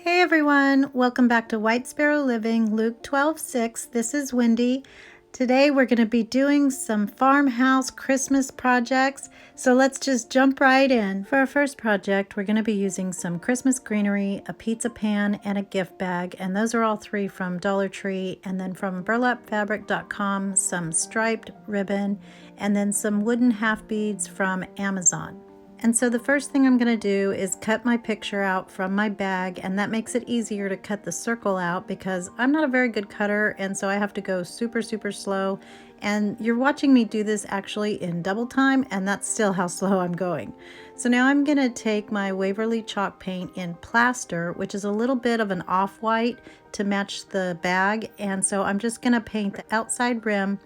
Hey everyone, welcome back to White Sparrow Living, Luke 12:6. This is Wendy. Today we're going to be doing some farmhouse Christmas projects, so let's just jump right in. For our first project, we're going to be using some Christmas greenery, a pizza pan, and a gift bag, and those are all three from Dollar Tree, and then from burlapfabric.com, some striped ribbon, and then some wooden half beads from Amazon. And so the first thing I'm going to do is cut my picture out from my bag, and that makes it easier to cut the circle out because I'm not a very good cutter, and so I have to go super slow. And you're watching me do this actually in double time, and that's still how slow I'm going. So now I'm going to take my Waverly chalk paint in plaster, which is a little bit of an off-white to match the bag, and so I'm just going to paint the outside rim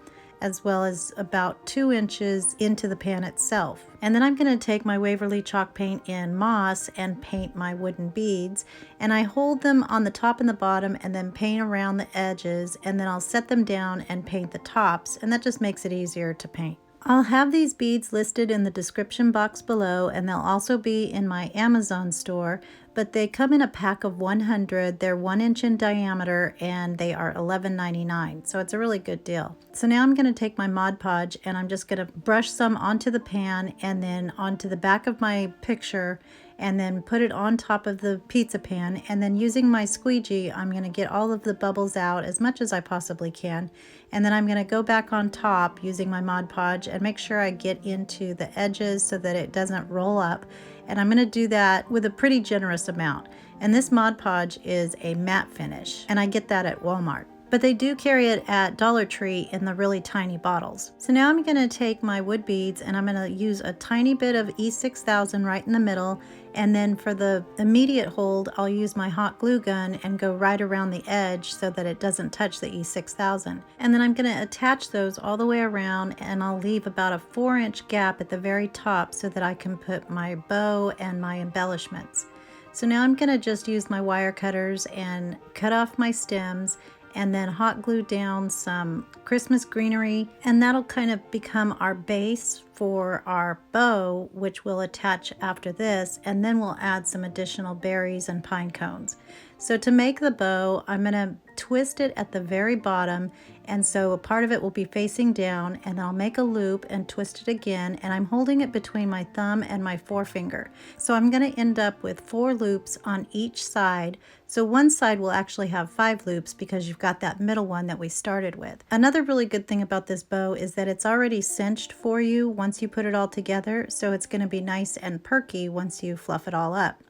as well as about 2 inches into the pan itself. And then I'm going to take my Waverly chalk paint in moss and paint my wooden beads, and I hold them on the top and the bottom and then paint around the edges, and then I'll set them down and paint the tops, and that just makes it easier to paint. I'll have these beads listed in the description box below, and they'll also be in my Amazon store, but they come in a pack of 100. They're 1 inch in diameter and they are $11.99, so it's a really good deal. So now I'm going to take my Mod Podge and I'm just going to brush some onto the pan and then onto the back of my picture, and then put it on top of the pizza pan, and then using my squeegee I'm going to get all of the bubbles out as much as I possibly can, and then I'm going to go back on top using my Mod Podge and make sure I get into the edges so that it doesn't roll up, and I'm going to do that with a pretty generous amount. And this Mod Podge is a matte finish, and I get that at Walmart, but they do carry it at Dollar Tree in the really tiny bottles. So now I'm going to take my wood beads and I'm going to use a tiny bit of E6000 right in the middle, and then for the immediate hold I'll use my hot glue gun and go right around the edge so that it doesn't touch the E6000. And then I'm going to attach those all the way around, and I'll leave about a 4-inch gap at the very top so that I can put my bow and my embellishments. So now I'm going to just use my wire cutters and cut off my stems and then hot glue down some Christmas greenery, and that'll kind of become our base for our bow, which we'll attach after this, and then we'll add some additional berries and pine cones. So to make the bow, I'm going to twist it at the very bottom, and so a part of it will be facing down, and I'll make a loop and twist it again, and I'm holding it between my thumb and my forefinger. So I'm going to end up with 4 loops on each side. So one side will actually have 5 loops because you've got that middle one that we started with. Another really good thing about this bow is that it's already cinched for you once you put it all together, so it's going to be nice and perky once you fluff it all up.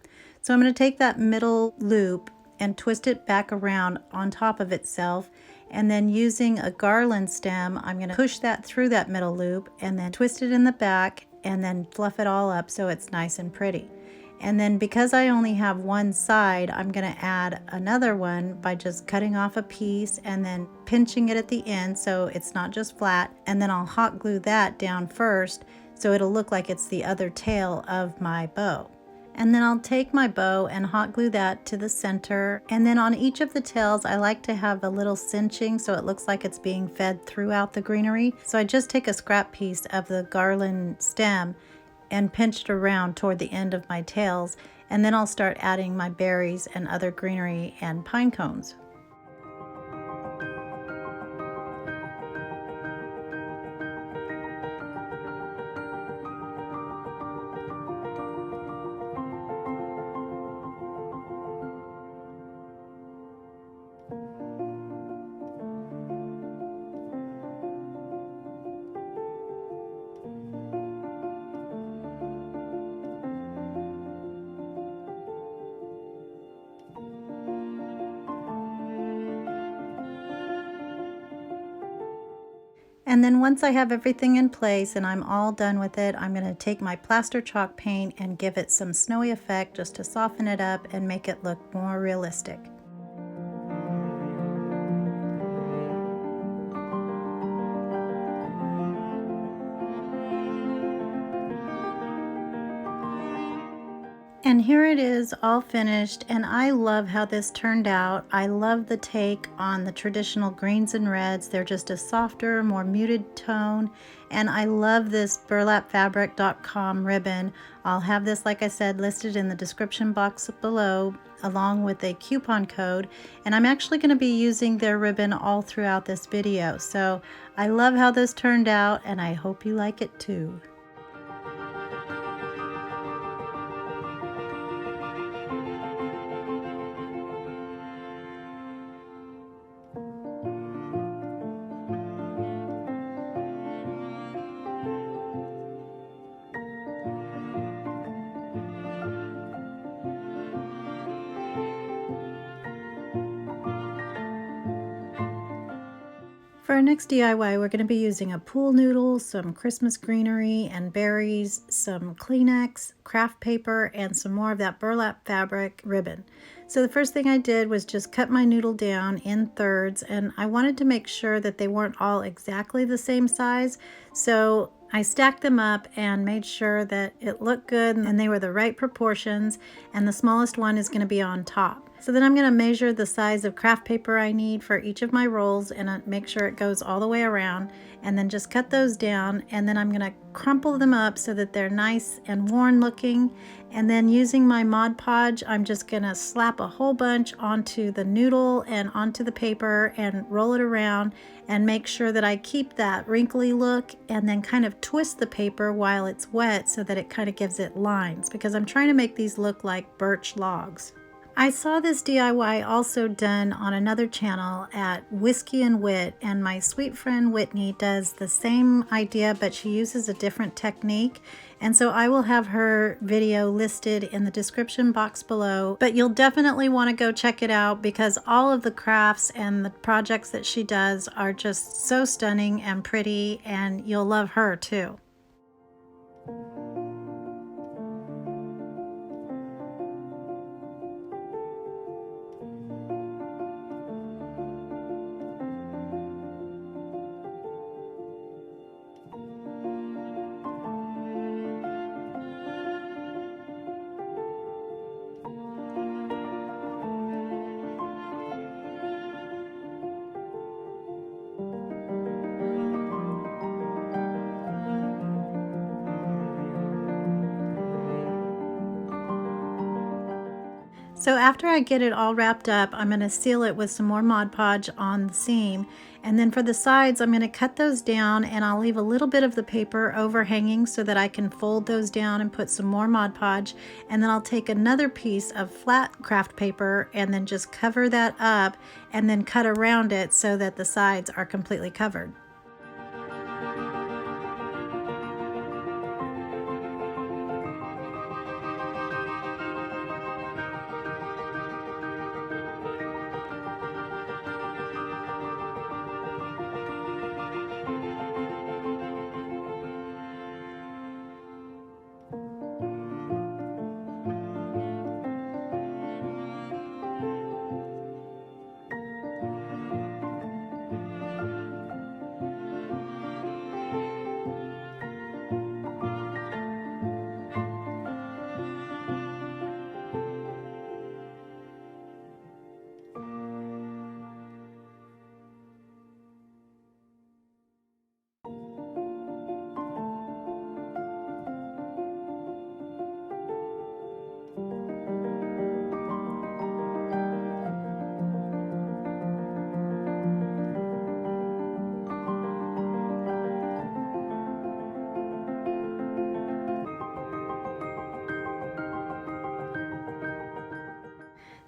So I'm going to take that middle loop and twist it back around on top of itself, and then using a garland stem I'm going to push that through that middle loop and then twist it in the back and then fluff it all up so it's nice and pretty. And then because I only have one side, I'm going to add another one by just cutting off a piece and then pinching it at the end so it's not just flat, and then I'll hot glue that down first so it'll look like it's the other tail of my bow. And then I'll take my bow and hot glue that to the center, and then on each of the tails I like to have a little cinching so it looks like it's being fed throughout the greenery. So I just take a scrap piece of the garland stem and pinched around toward the end of my tails, and then I'll start adding my berries and other greenery and pine cones. And then once I have everything in place and I'm all done with it, I'm going to take my plaster chalk paint and give it some snowy effect just to soften it up and make it look more realistic. And here it is all finished, and I love how this turned out. I love the take on the traditional greens and reds. They're just a softer, more muted tone, and I love this burlapfabric.com ribbon. I'll have this, like I said, listed in the description box below along with a coupon code, and I'm actually going to be using their ribbon all throughout this video. So I love how this turned out, and I hope you like it too. For our next DIY, we're going to be using a pool noodle, some Christmas greenery and berries, some Kleenex, craft paper, and some more of that burlap fabric ribbon. So the first thing I did was just cut my noodle down in thirds, and I wanted to make sure that they weren't all exactly the same size. So I stacked them up and made sure that it looked good and they were the right proportions, and the smallest one is going to be on top. So then I'm going to measure the size of craft paper I need for each of my rolls and make sure it goes all the way around, and then just cut those down, and then I'm going to crumple them up so that they're nice and worn looking. And then using my Mod Podge, I'm just going to slap a whole bunch onto the noodle and onto the paper and roll it around and make sure that I keep that wrinkly look, and then kind of twist the paper while it's wet so that it kind of gives it lines, because I'm trying to make these look like birch logs. I saw this DIY also done on another channel at Whisky and Whit, and my sweet friend Whitney does the same idea, but she uses a different technique. And so I will have her video listed in the description box below, but you'll definitely want to go check it out because all of the crafts and the projects that she does are just so stunning and pretty, and you'll love her too. So after I get it all wrapped up, I'm going to seal it with some more Mod Podge on the seam. And then for the sides, I'm going to cut those down, and I'll leave a little bit of the paper overhanging so that I can fold those down and put some more Mod Podge. And then I'll take another piece of flat craft paper and then just cover that up and then cut around it so that the sides are completely covered.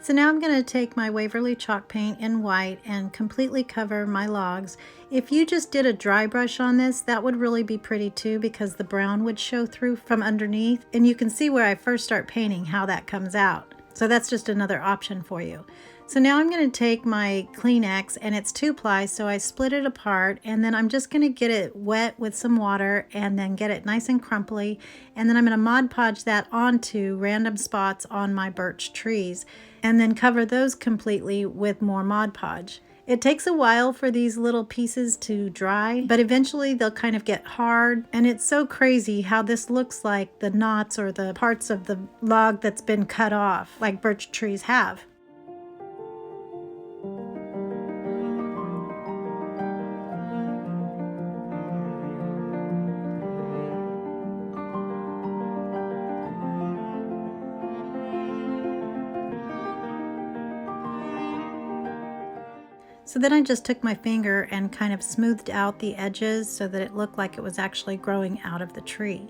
So now I'm going to take my Waverly chalk paint in white and completely cover my logs. If you just did a dry brush on this, that would really be pretty too, because the brown would show through from underneath, and you can see where I first start painting how that comes out. So that's just another option for you. So now I'm going to take my Kleenex, and it's 2-ply, so I split it apart, and then I'm just going to get it wet with some water and then get it nice and crumply, and then I'm going to Mod Podge that onto random spots on my birch trees and then cover those completely with more Mod Podge. It takes a while for these little pieces to dry, but eventually they'll kind of get hard. And it's so crazy how this looks like the knots or the parts of the log that's been cut off, like birch trees have. So then I just took my finger and kind of smoothed out the edges so that it looked like it was actually growing out of the tree.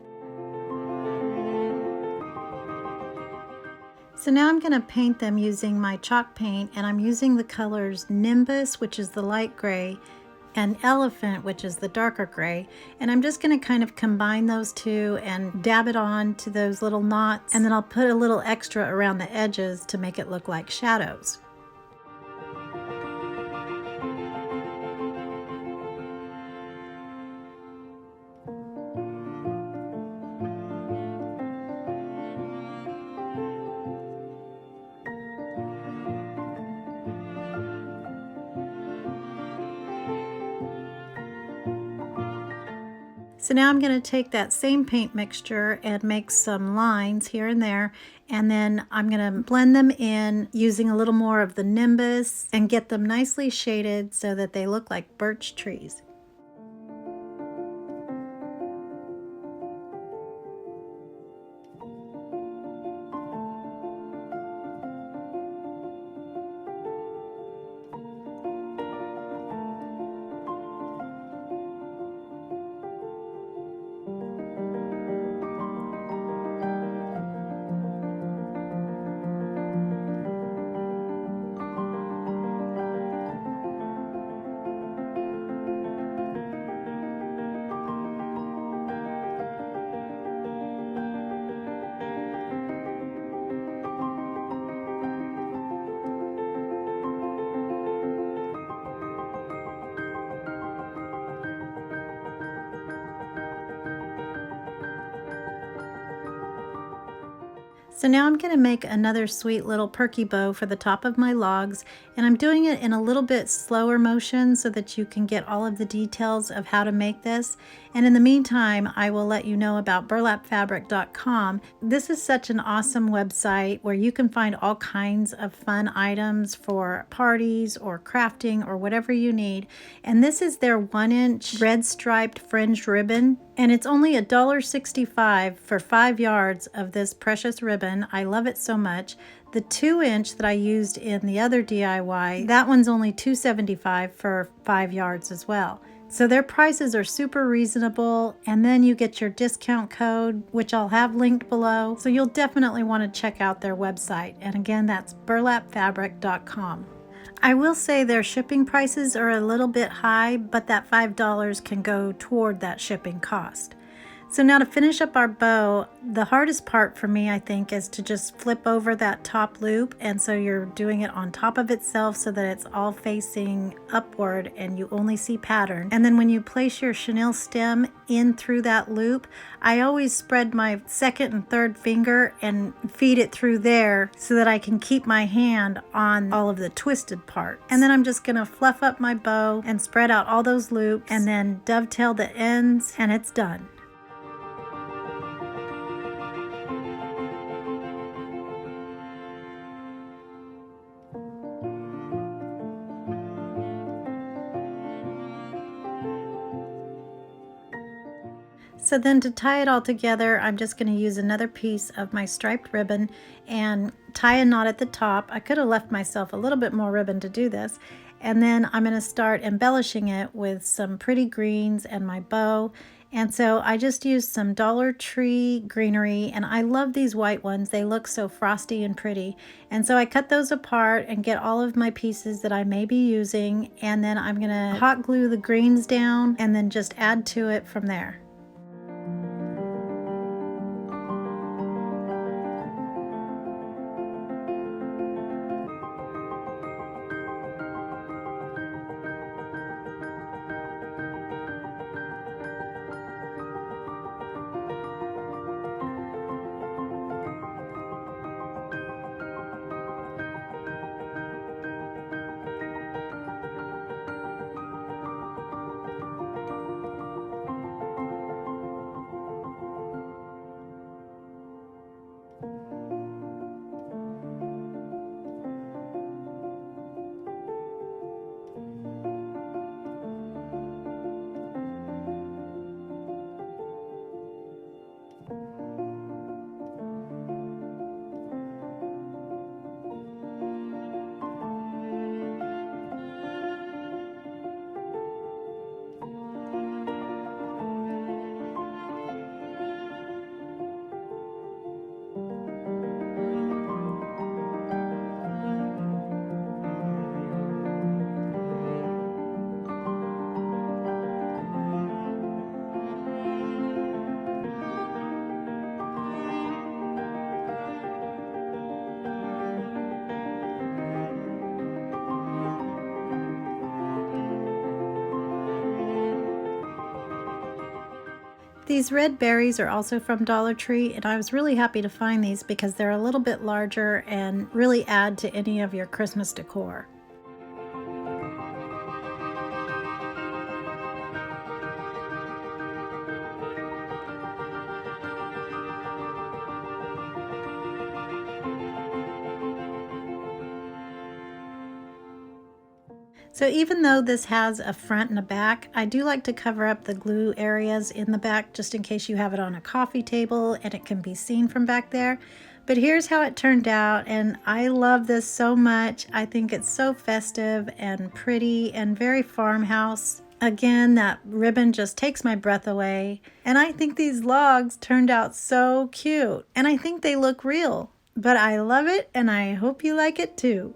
So now I'm going to paint them using my chalk paint, and I'm using the colors Nimbus, which is the light gray, and Elephant, which is the darker gray. And I'm just going to kind of combine those two and dab it on to those little knots, and then I'll put a little extra around the edges to make it look like shadows. So now I'm going to take that same paint mixture and make some lines here and there, and then I'm going to blend them in using a little more of the Nimbus and get them nicely shaded so that they look like birch trees. So now I'm going to make another sweet little perky bow for the top of my logs, and I'm doing it in a little bit slower motion so that you can get all of the details of how to make this. And in the meantime, I will let you know about burlapfabric.com. This is such an awesome website where you can find all kinds of fun items for parties or crafting or whatever you need. And this is their 1-inch red striped fringed ribbon. And it's only $1.65 for 5 yards of this precious ribbon. I love it so much. The 2-inch that I used in the other DIY, that one's only $2.75 for 5 yards as well. So their prices are super reasonable, and then you get your discount code, which I'll have linked below. So you'll definitely want to check out their website. And again, that's burlapfabric.com. I will say their shipping prices are a little bit high, but that $5 can go toward that shipping cost. So now to finish up our bow, the hardest part for me, I think, is to just flip over that top loop. And so you're doing it on top of itself so that it's all facing upward and you only see pattern. And then when you place your chenille stem in through that loop, I always spread my second and third finger and feed it through there so that I can keep my hand on all of the twisted parts. And then I'm just gonna fluff up my bow and spread out all those loops and then dovetail the ends, and it's done. So then to tie it all together, I'm just going to use another piece of my striped ribbon and tie a knot at the top. I could have left myself a little bit more ribbon to do this. And then I'm going to start embellishing it with some pretty greens and my bow. And so I just used some Dollar Tree greenery, and I love these white ones. They look so frosty and pretty. And so I cut those apart and get all of my pieces that I may be using, and then I'm going to hot glue the greens down and then just add to it from there. These red berries are also from Dollar Tree, and I was really happy to find these because they're a little bit larger and really add to any of your Christmas decor. So even though this has a front and a back, I do like to cover up the glue areas in the back just in case you have it on a coffee table and it can be seen from back there. But here's how it turned out, and I love this so much. I think it's so festive and pretty and very farmhouse. Again, that ribbon just takes my breath away. And I think these logs turned out so cute, and I think they look real. But I love it, and I hope you like it too.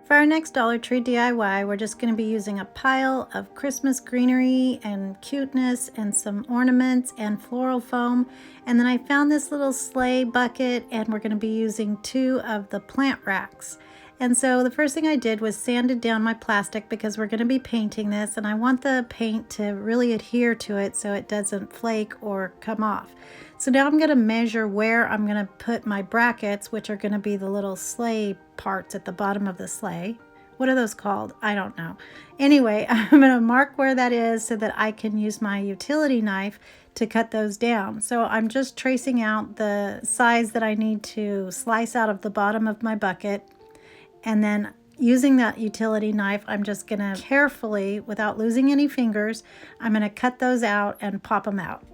For our next Dollar Tree DIY, we're just going to be using a pile of Christmas greenery and cuteness and some ornaments and floral foam. And then I found this little sleigh bucket, and we're going to be using 2 of the plant racks. And so the first thing I did was sanded down my plastic because we're going to be painting this, and I want the paint to really adhere to it so it doesn't flake or come off. So now I'm going to measure where I'm going to put my brackets, which are going to be the little sleigh parts at the bottom of the sleigh. What are those called? I don't know. Anyway, I'm going to mark where that is so that I can use my utility knife to cut those down. So I'm just tracing out the size that I need to slice out of the bottom of my bucket. And then using that utility knife, I'm just going to carefully, without losing any fingers, I'm going to cut those out and pop them out.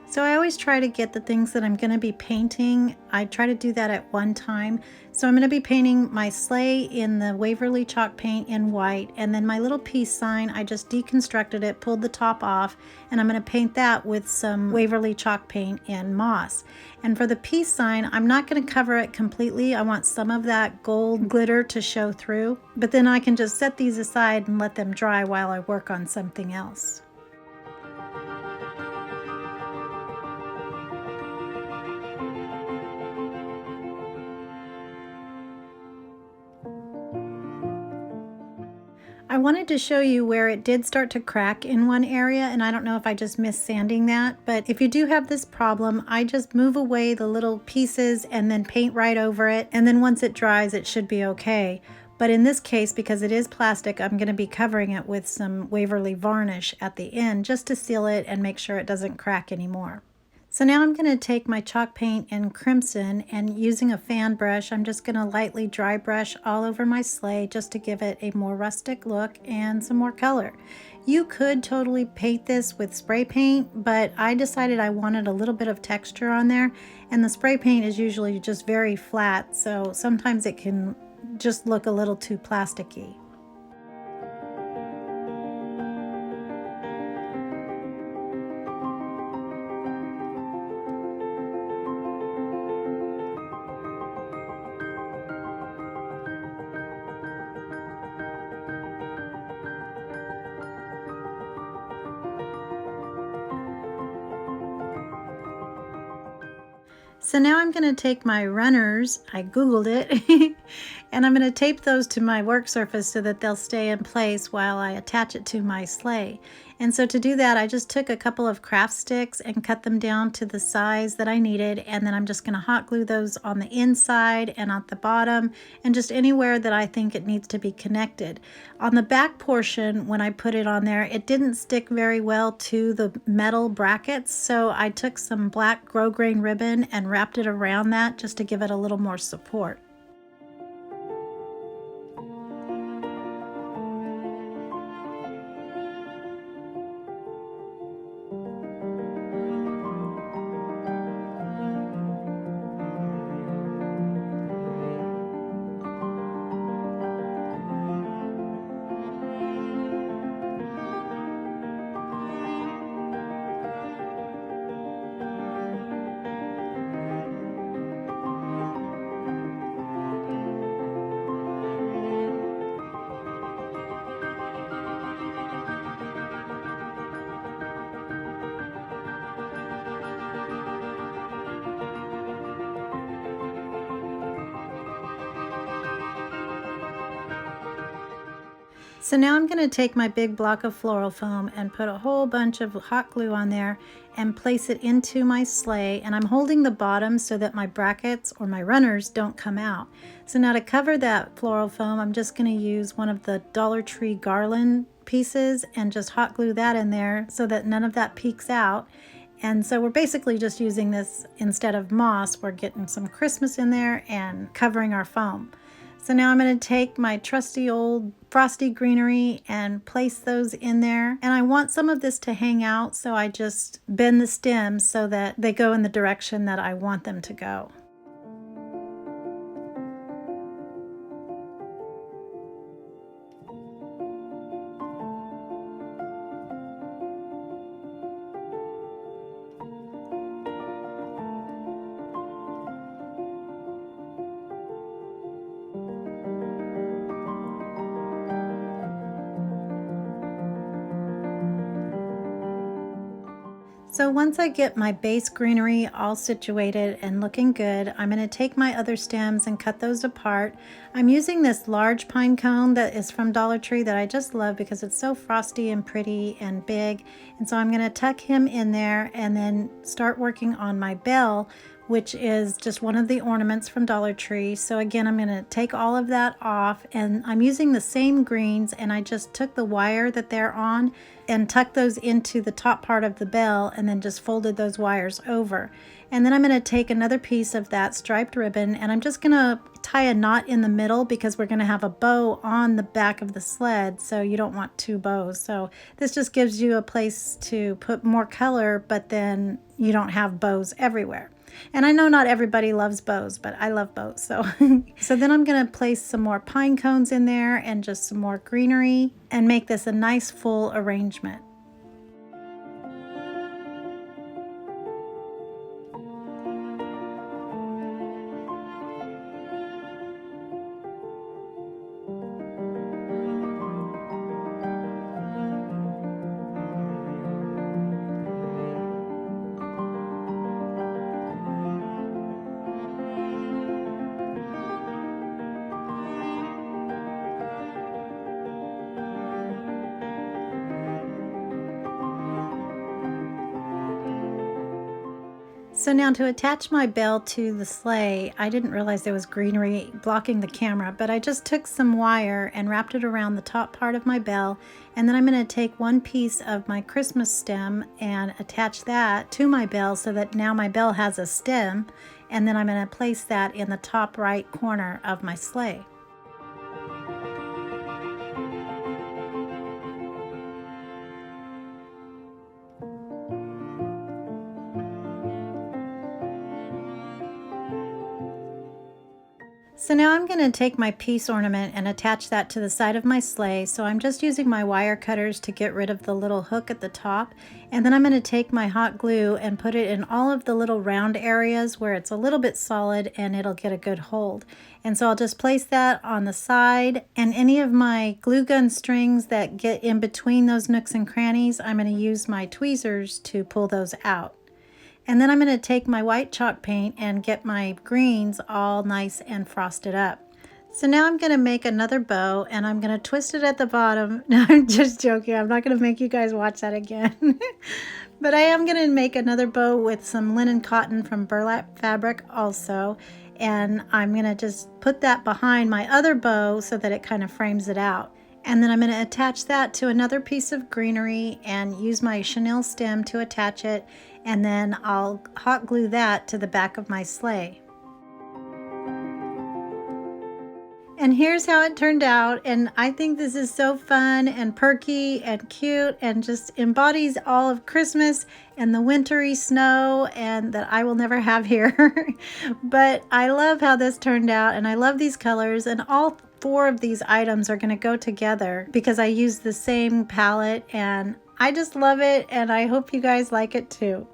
So I always try to get the things that I'm going to be painting. I try to do that at one time. So I'm going to be painting my sleigh in the Waverly chalk paint in white, and then my little peace sign, I just deconstructed it, pulled the top off, and I'm going to paint that with some Waverly chalk paint in moss. And for the peace sign, I'm not going to cover it completely. I want some of that gold glitter to show through, but then I can just set these aside and let them dry while I work on something else. I wanted to show you where it did start to crack in one area, and I don't know if I just missed sanding that, but if you do have this problem, I just move away the little pieces and then paint right over it, and then once it dries it should be okay. But in this case, because it is plastic, I'm going to be covering it with some Waverly varnish at the end just to seal it and make sure it doesn't crack anymore. So now I'm going to take my chalk paint in crimson, and using a fan brush, I'm just going to lightly dry brush all over my sleigh just to give it a more rustic look and some more color. You could totally paint this with spray paint, but I decided I wanted a little bit of texture on there, and the spray paint is usually just very flat, so sometimes it can just look a little too plasticky. So now I'm going to take my runners, I googled it, And I'm going to tape those to my work surface so that they'll stay in place while I attach it to my sleigh. And so to do that, I just took a couple of craft sticks and cut them down to the size that I needed, and then I'm just going to hot glue those on the inside and at the bottom and just anywhere that I think it needs to be connected. On the back portion, when I put it on there, it didn't stick very well to the metal brackets, so I took some black grosgrain ribbon and wrapped it around that just to give it a little more support. So now I'm going to take my big block of floral foam and put a whole bunch of hot glue on there and place it into my sleigh, and I'm holding the bottom so that my brackets or my runners don't come out. So now to cover that floral foam, I'm just going to use one of the Dollar Tree garland pieces and just hot glue that in there so that none of that peeks out. And so we're basically just using this instead of moss. We're getting some Christmas in there and covering our foam. So now I'm going to take my trusty old frosty greenery and place those in there. And I want some of this to hang out, so I just bend the stems so that they go in the direction that I want them to go. So once I get my base greenery all situated and looking good, I'm going to take my other stems and cut those apart. I'm using this large pine cone that is from Dollar Tree that I just love because it's so frosty and pretty and big. And so I'm going to tuck him in there and then start working on my bell, which is just one of the ornaments from Dollar Tree. So again, I'm going to take all of that off, and I'm using the same greens, and I just took the wire that they're on and tucked those into the top part of the bell and then just folded those wires over. And then I'm going to take another piece of that striped ribbon, and I'm just going to tie a knot in the middle because we're going to have a bow on the back of the sled, so you don't want two bows. So this just gives you a place to put more color, but then you don't have bows everywhere. And I know not everybody loves bows, but I love bows. So then I'm going to place some more pine cones in there and just some more greenery and make this a nice full arrangement. So now to attach my bell to the sleigh, I didn't realize there was greenery blocking the camera, but I just took some wire and wrapped it around the top part of my bell, and then I'm going to take one piece of my Christmas stem and attach that to my bell so that now my bell has a stem, and then I'm going to place that in the top right corner of my sleigh. So now I'm going to take my peace ornament and attach that to the side of my sleigh. So I'm just using my wire cutters to get rid of the little hook at the top. And then I'm going to take my hot glue and put it in all of the little round areas where it's a little bit solid and it'll get a good hold. And so I'll just place that on the side, and any of my glue gun strings that get in between those nooks and crannies, I'm going to use my tweezers to pull those out. And then I'm going to take my white chalk paint and get my greens all nice and frosted up. So now I'm going to make another bow, and I'm going to twist it at the bottom. No, I'm just joking. I'm not going to make you guys watch that again. But I am going to make another bow with some linen cotton from burlap fabric also. And I'm going to just put that behind my other bow so that it kind of frames it out. And then I'm going to attach that to another piece of greenery and use my chenille stem to attach it. And then I'll hot glue that to the back of my sleigh. And here's how it turned out, and I think this is so fun and perky and cute and just embodies all of Christmas and the wintry snow and that I will never have here. But I love how this turned out, and I love these colors, and all 4 of these items are going to go together because I use the same palette, and I just love it, and I hope you guys like it too.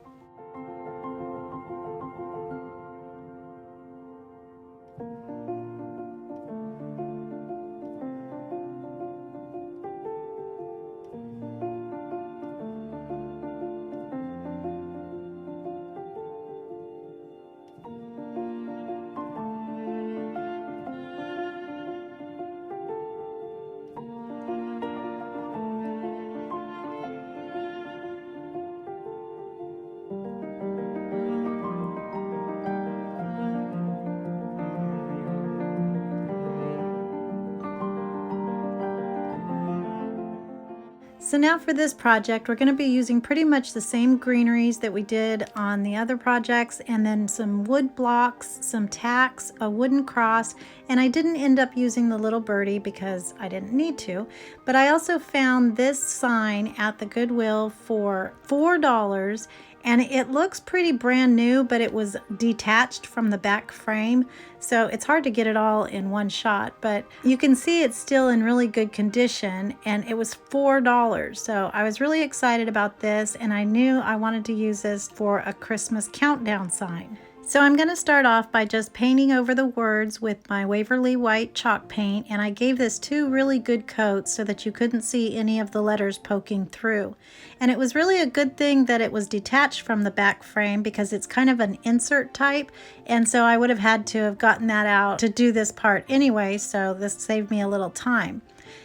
So now for this project, we're going to be using pretty much the same greeneries that we did on the other projects, and then some wood blocks, some tacks, a wooden cross, and I didn't end up using the little birdie because I didn't need to. But I also found this sign at the Goodwill for $4, and it looks pretty brand new, but it was detached from the back frame, so it's hard to get it all in one shot, but you can see it's still in really good condition, and it was $4. So I was really excited about this, and I knew I wanted to use this for a Christmas countdown sign. So I'm going to start off by just painting over the words with my Waverly White chalk paint, and I gave this 2 really good coats so that you couldn't see any of the letters poking through. And it was really a good thing that it was detached from the back frame because it's kind of an insert type, and so I would have had to have gotten that out to do this part anyway, so this saved me a little time.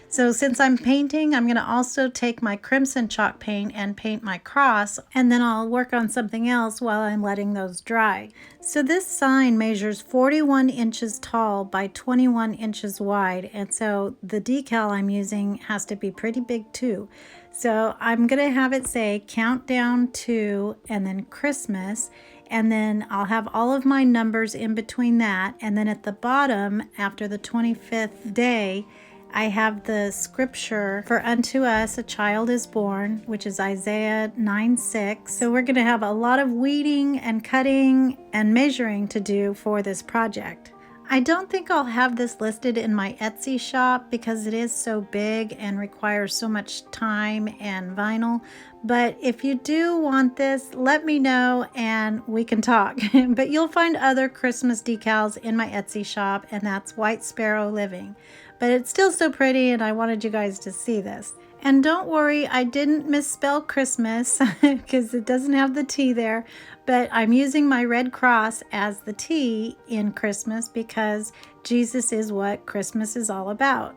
So since I'm painting, I'm going to also take my crimson chalk paint and paint my cross, and then I'll work on something else while I'm letting those dry. So this sign measures 41 inches tall by 21 inches wide, and so the decal I'm using has to be pretty big too. So I'm going to have it say countdown to and then Christmas, and then I'll have all of my numbers in between that, and then at the bottom after the 25th day I have the scripture, for unto us a child is born, which is Isaiah 9:6. So we're going to have a lot of weeding and cutting and measuring to do for this project. I don't think I'll have this listed in my Etsy shop because it is so big and requires so much time and vinyl. But if you do want this, let me know and we can talk. But you'll find other Christmas decals in my Etsy shop, and that's White Sparrow Living. But it's still so pretty, and I wanted you guys to see this. And don't worry, I didn't misspell Christmas because it doesn't have the T there, but I'm using my red cross as the T in Christmas because Jesus is what Christmas is all about.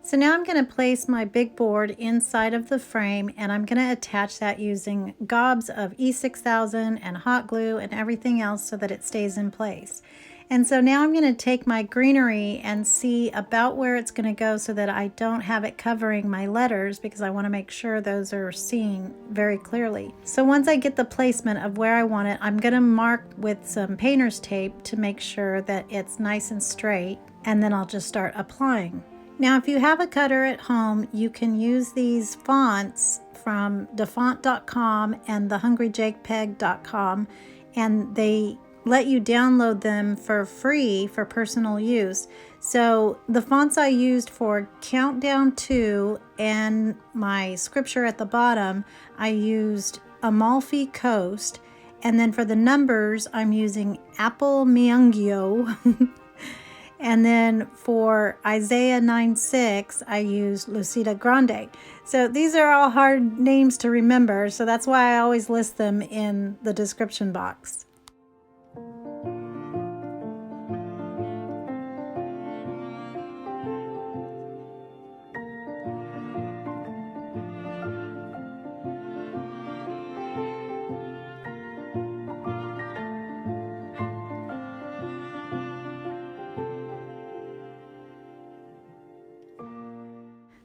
So now I'm going to place my big board inside of the frame, and I'm going to attach that using gobs of E6000 and hot glue and everything else so that it stays in place. And so now I'm going to take my greenery and see about where it's going to go so that I don't have it covering my letters, because I want to make sure those are seen very clearly. So once I get the placement of where I want it, I'm going to mark with some painter's tape to make sure that it's nice and straight, and then I'll just start applying. Now, if you have a cutter at home, you can use these fonts from dafont.com and thehungryjakepeg.com, and they let you download them for free for personal use. So the fonts I used for Countdown 2 and my scripture at the bottom, I used Amalfi Coast, and then for the numbers, I'm using Apple Miungyo. And then for Isaiah 9:6, I used Lucida Grande. So these are all hard names to remember, so that's why I always list them in the description box.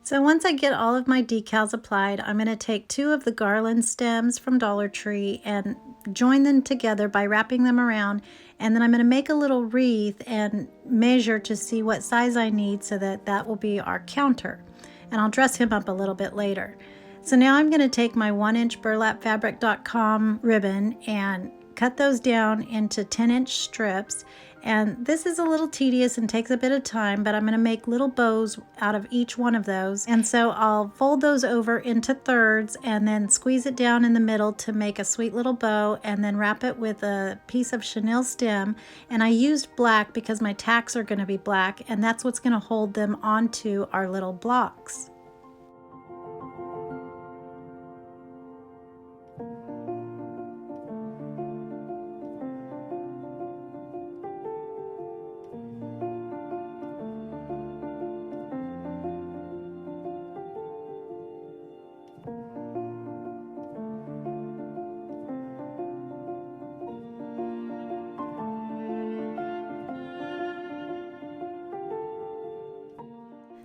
So once I get all of my decals applied, I'm going to take 2 of the garland stems from Dollar Tree and join them together by wrapping them around, and then I'm going to make a little wreath and measure to see what size I need so that that will be our counter, and I'll dress him up a little bit later. So now I'm going to take my 1-inch burlapfabric.com ribbon and cut those down into 10-inch strips. And this is a little tedious and takes a bit of time, but I'm going to make little bows out of each one of those. And so I'll fold those over into thirds and then squeeze it down in the middle to make a sweet little bow, and then wrap it with a piece of chenille stem. And I used black because my tacks are going to be black, and that's what's going to hold them onto our little blocks.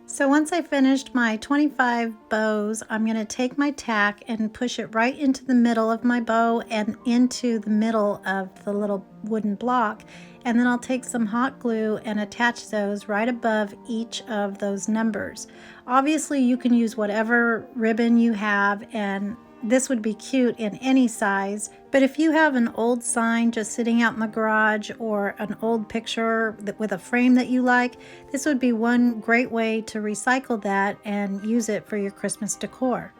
So once I finished my 25 bows, I'm going to take my tack and push it right into the middle of my bow and into the middle of the little wooden block. And then I'll take some hot glue and attach those right above each of those numbers. Obviously, you can use whatever ribbon you have, and this would be cute in any size, but if you have an old sign just sitting out in the garage or an old picture with a frame that you like, this would be one great way to recycle that and use it for your Christmas decor.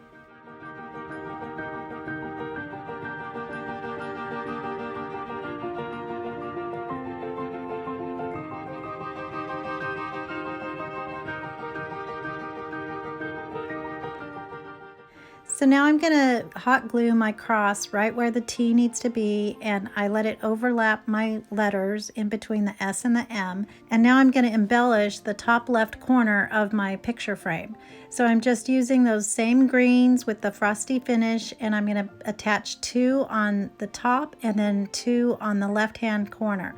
So now I'm going to hot glue my cross right where the T needs to be, and I let it overlap my letters in between the S and the M. And now I'm going to embellish the top left corner of my picture frame. So I'm just using those same greens with the frosty finish, and I'm going to attach 2 on the top and then 2 on the left-hand corner.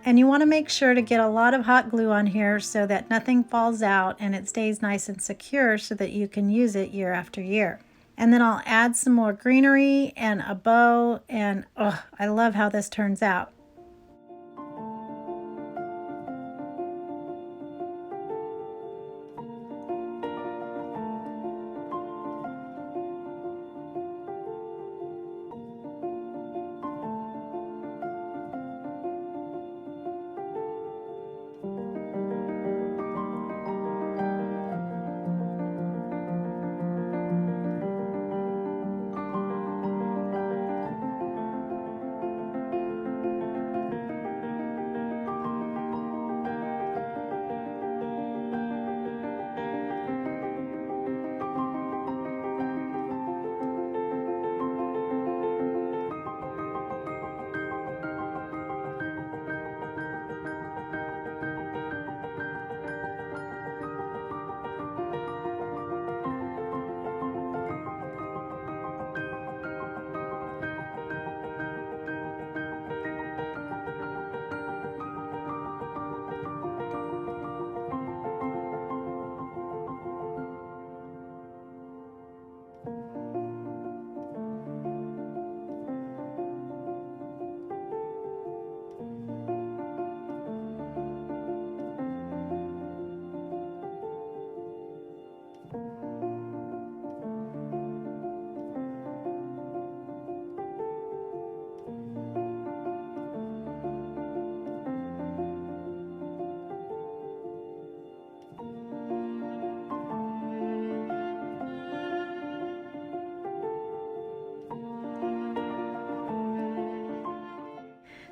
And you want to make sure to get a lot of hot glue on here so that nothing falls out and it stays nice and secure so that you can use it year after year. And then I'll add some more greenery and a bow, and oh, I love how this turns out.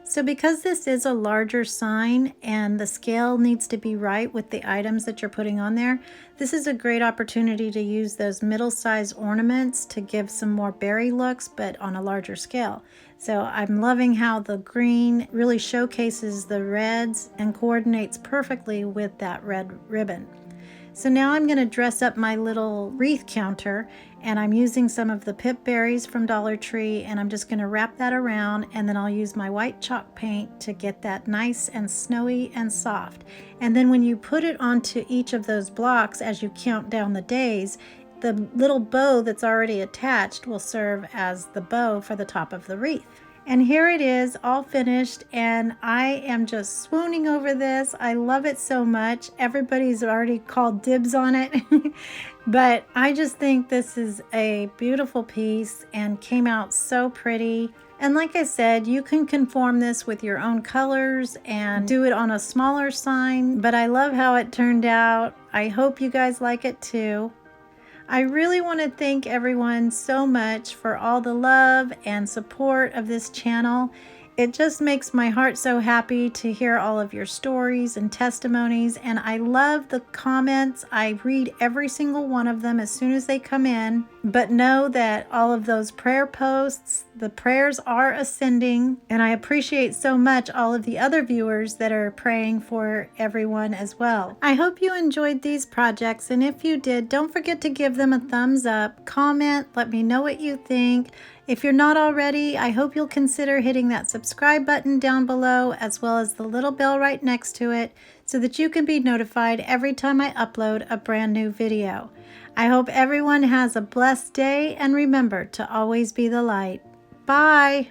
So because this is a larger sign and the scale needs to be right with the items that you're putting on there, this is a great opportunity to use those middle-sized ornaments to give some more berry looks, but on a larger scale. So I'm loving how the green really showcases the reds and coordinates perfectly with that red ribbon. So now I'm going to dress up my little wreath counter, and I'm using some of the pip berries from Dollar Tree, and I'm just going to wrap that around, and then I'll use my white chalk paint to get that nice and snowy and soft. And then when you put it onto each of those blocks as you count down the days, the little bow that's already attached will serve as the bow for the top of the wreath. And here it is, all finished, and I am just swooning over this. I love it so much. Everybody's already called dibs on it. But I just think this is a beautiful piece and came out so pretty. And like I said, you can conform this with your own colors and do it on a smaller sign, but I love how it turned out. I hope you guys like it too. I really want to thank everyone so much for all the love and support of this channel. It just makes my heart so happy to hear all of your stories and testimonies, and I love the comments. I read every single one of them as soon as they come in, but know that all of those prayer posts, the prayers are ascending, and I appreciate so much all of the other viewers that are praying for everyone as well. I hope you enjoyed these projects, and if you did, don't forget to give them a thumbs up, comment, let me know what you think. If you're not already, I hope you'll consider hitting that subscribe button down below, as well as the little bell right next to it, so that you can be notified every time I upload a brand new video. I hope everyone has a blessed day, and remember to always be the light. Bye!